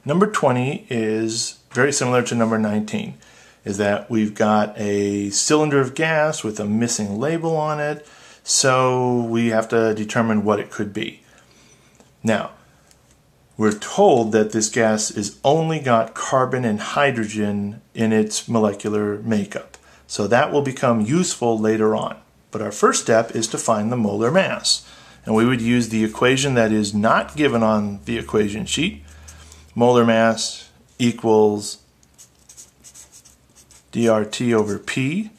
Number 20 is very similar to number 19, is that we've got a cylinder of gas with a missing label on it, so we have to determine what it could be. Now, we're told that this gas is only got carbon and hydrogen in its molecular makeup, so that will become useful later on. But our first step is to find the molar mass, and we would use the equation that is not given on the equation sheet. Molar mass equals dRT over P.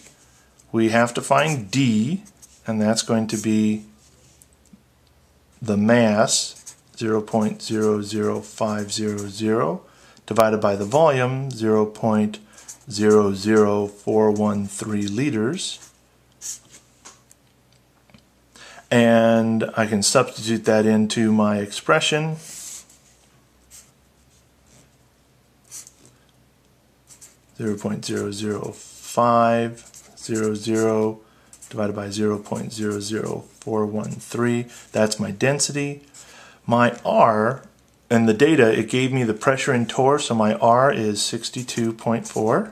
We have to find D, and that's going to be the mass, 0.00500, divided by the volume, 0.00413 liters. And I can substitute that into my expression. 0.00500 divided by 0.00413. That's my density. My R, in the data, it gave me the pressure in torr, so my R is 62.4.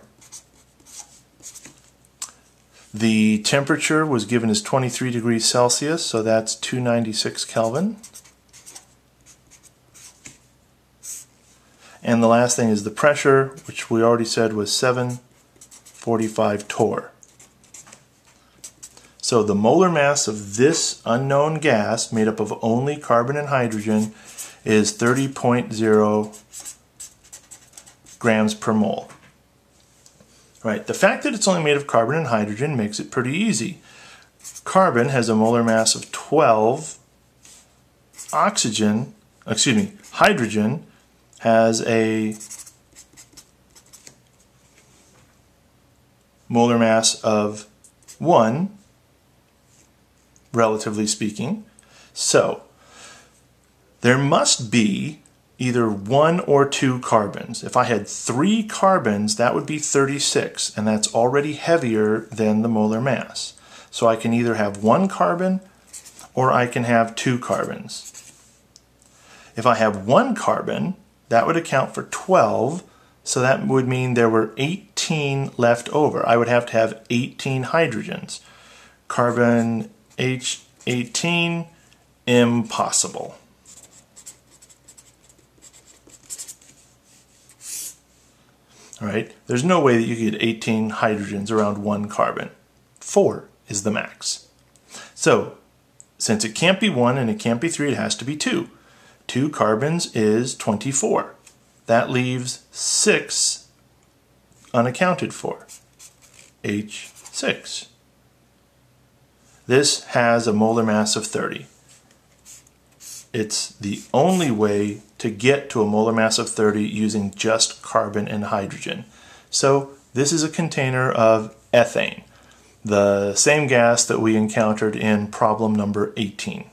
The temperature was given as 23 degrees Celsius, so that's 296 Kelvin. And the last thing is the pressure, which we already said was 745 torr. So the molar mass of this unknown gas, made up of only carbon and hydrogen, is 30.0 grams per mole. Right. The fact that it's only made of carbon and hydrogen makes it pretty easy. Carbon has a molar mass of 12. Hydrogen has a molar mass of 1, relatively speaking. So there must be either 1 or 2 carbons. If I had 3 carbons, that would be 36, and that's already heavier than the molar mass. So I can either have 1 carbon or I can have 2 carbons. If I have 1 carbon, that would account for 12, so that would mean there were 18 left over. I would have to have 18 hydrogens. Carbon H18, impossible. All right, there's no way that you could get 18 hydrogens around 1 carbon. 4 is the max. So, since it can't be 1 and it can't be 3, it has to be 2. 2 carbons is 24. That leaves 6 unaccounted for. H6. This has a molar mass of 30. It's the only way to get to a molar mass of 30 using just carbon and hydrogen. So this is a container of ethane, the same gas that we encountered in problem number 18.